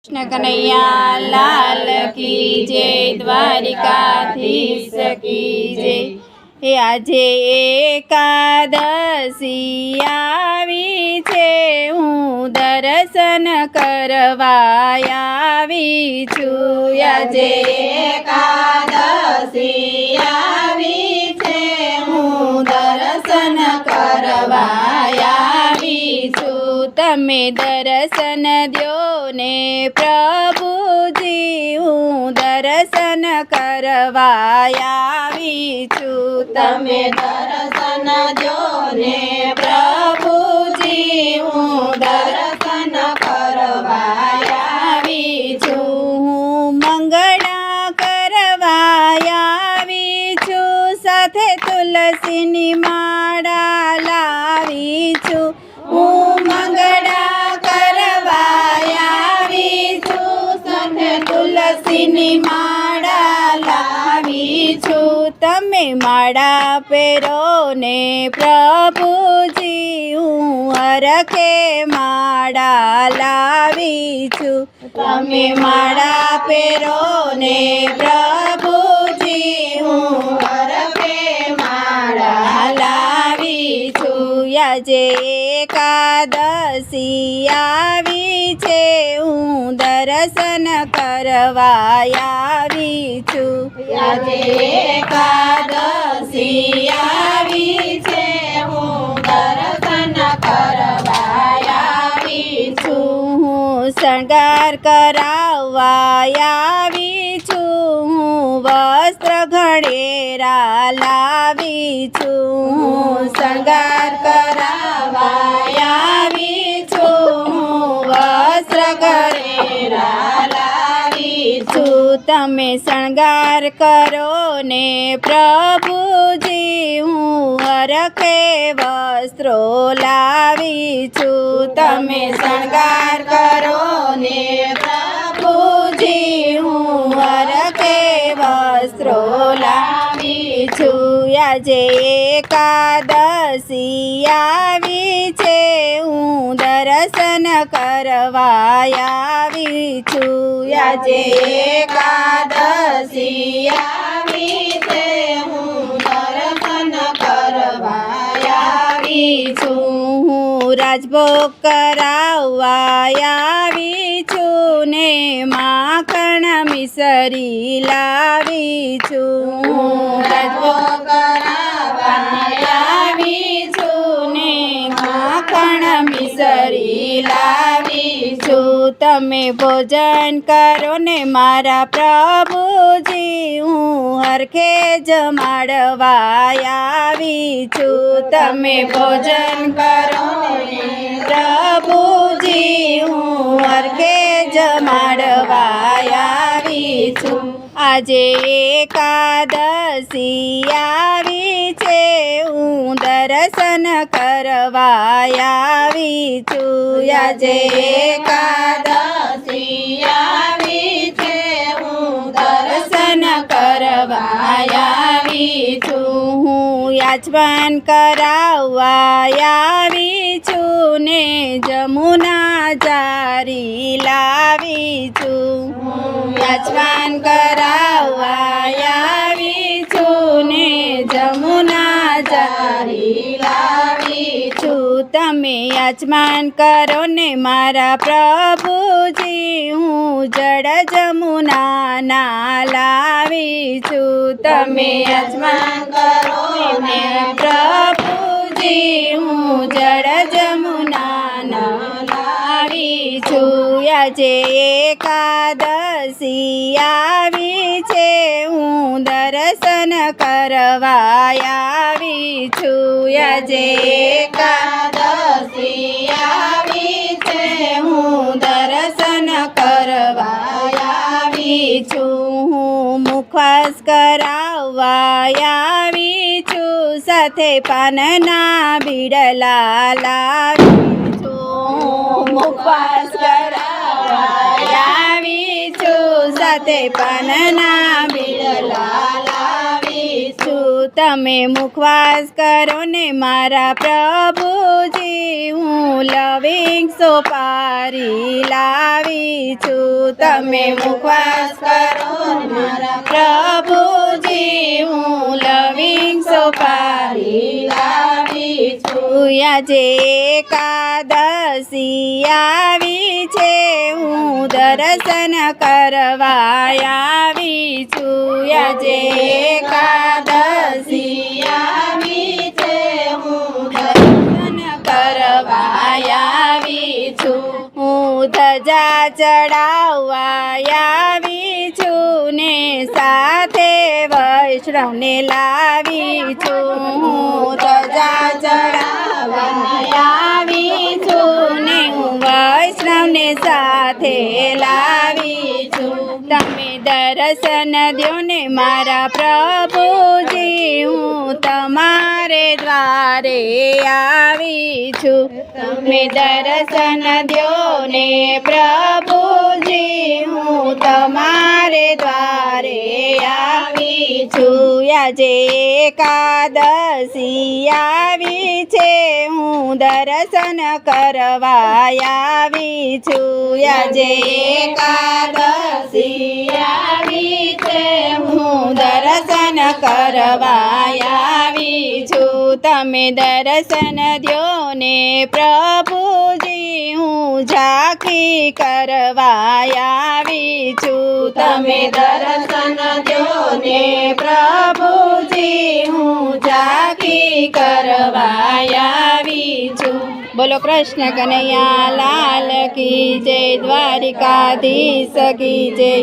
कृष्ण कन्हैया लाल की जय, द्वारिकाधीश की जय। हे આજે એકાદશી આવી છે, હું દર્શન કરવા આવી છું। આજે એકાદશી આવી છે, હું દર્શન કરવા આવી છું। તમે દર્શન દ્યો ને પ્રભુજી, હું દર્શન કરવા આવી છું। તમે દર્શન દ્યો ને પ્રભુજી, હું દર્શન કરવા આવી છું। હું મંગળા કરવા આવી છું, સાથે તુલસીની માળા લાવી છું। હું મંગળા કરવા આવી છું, સાથે તુલસીની માળા લાવી છું। તમે માળા પહેરો ને પ્રભુજી, હું હરખે માળા લાવી છું। તમે માળા પહેરો ને પ્રભુજી, હું હરખે માળા લાવી છું। આજે એકાદશી આવી છે, હું દર્શન કરવા આવી છું। આજે એકાદશી આવી છે, હું દર્શન કરવા આવી છું। હું શણગાર કરાવવા આવી છું, હું વસ્ત્ર ઘણેરા લાવી છું। હું શણગાર કરાવવા આવી છું, હું વસ્ત્ર ઘણેરા લાવી છું। તમે શણગાર કરો ને પ્રભુજી, હું હરખે વસ્ત્રો લાવી છું। તમે શણગાર કરો ને પ્રભુજી, હું હરખે વસ્ત્રો લાવી છું। આજે એકાદશી આવી છે, હું દર્શન કરવા આવી છું। આજે એકાદશી આવી છે, હું દર્શન કરવા આવી છું। હું રાજભોગ કરાવવા આવી છું, ને માખણ મિસરી લાવી છું। હું રાજભોગ કરાવવા આવી છું, ને માખણ મિસરી લાવી છું। તમે ભોજન કરો ને મારા પ્રભુજી, હું હરખે જમાડવા આવી છું। તમે ભોજન કરો ને પ્રભુજી, હું હરખે જમાડવા આવી છું। આજે એકાદશી આવી છે, હું દર્શન કરવા આવી છું। આજે એકાદશી આવી છે, હું દર્શન કરવા આવી છું। હું યાચવાન કરાવવા આવી છું, ને જમુના જારી લાવી છું। હું યાચવાન કરાવવા આવી છું, ને જમુના જારી લાવી છું। તમે યાચમાન કરો ને મારા પ્રભુજી, હું જળ જમુના ના લાવી છું। તમે યાચમાન કરો ને પ્રભુજી, હું જળ જમુના ના લાવી છું। આજે એકાદશી આવી છે, હું દર્શન કરવા આવી છું। આજે એકાદશી આવી છે, હું દર્શન કરવા આવી છું। હું મુખવાસ કરાવવા આવી છું, સાથે પાનના બીડલા લાવી છું। મુખવાસ કરાવવા આવી છું, સાથે પાનના બીડલા લાવી છું। તમે મુખવાસ કરો ને મારા પ્રભુજી, હું લવિંગ સોપારી લાવી છું. તમે મુખવાસ કરો મારા પ્રભુજી, હું લવિંગ સોપારી લાવી છું. આજે એકાદશી આવી છે, હું દર્શન કરવા આવી છું. આજે એકાદશી આવી છે, હું દર્શન કરવા આવી છું. હું ધજા ચડાવવા આવી છું ને સાથે વૈષ્ણવને લાવી છું. હું ધજા ચડાવવા આવી છું ને હું વૈષ્ણવને સાથે લાવી છું. તમે દર્શન દ્યો ને મારા પ્રભુજી, હું તમારે દ્વારે આવી છું. તમે દર્શન દ્યો ને પ્રભુજી, હું તમારે દ્વારે આવી છું. આજે એકાદશી આવી છે, હું દર્શન કરવા આવી છું. આજે એકાદશી આવી છે, હું દર્શન કરવા આવી છું. તમે દર્શન દ્યો ને પ્રભુજી, હું ઝાંખી કરવા આવી છું. તમે દર્શન દ્યો ને પ્રભુજી, હું ઝાંખી કરવા આવી છું. બોલો કૃષ્ણ કનૈયા લાલ કી જય, દ્વારિકાધીશ કી જય.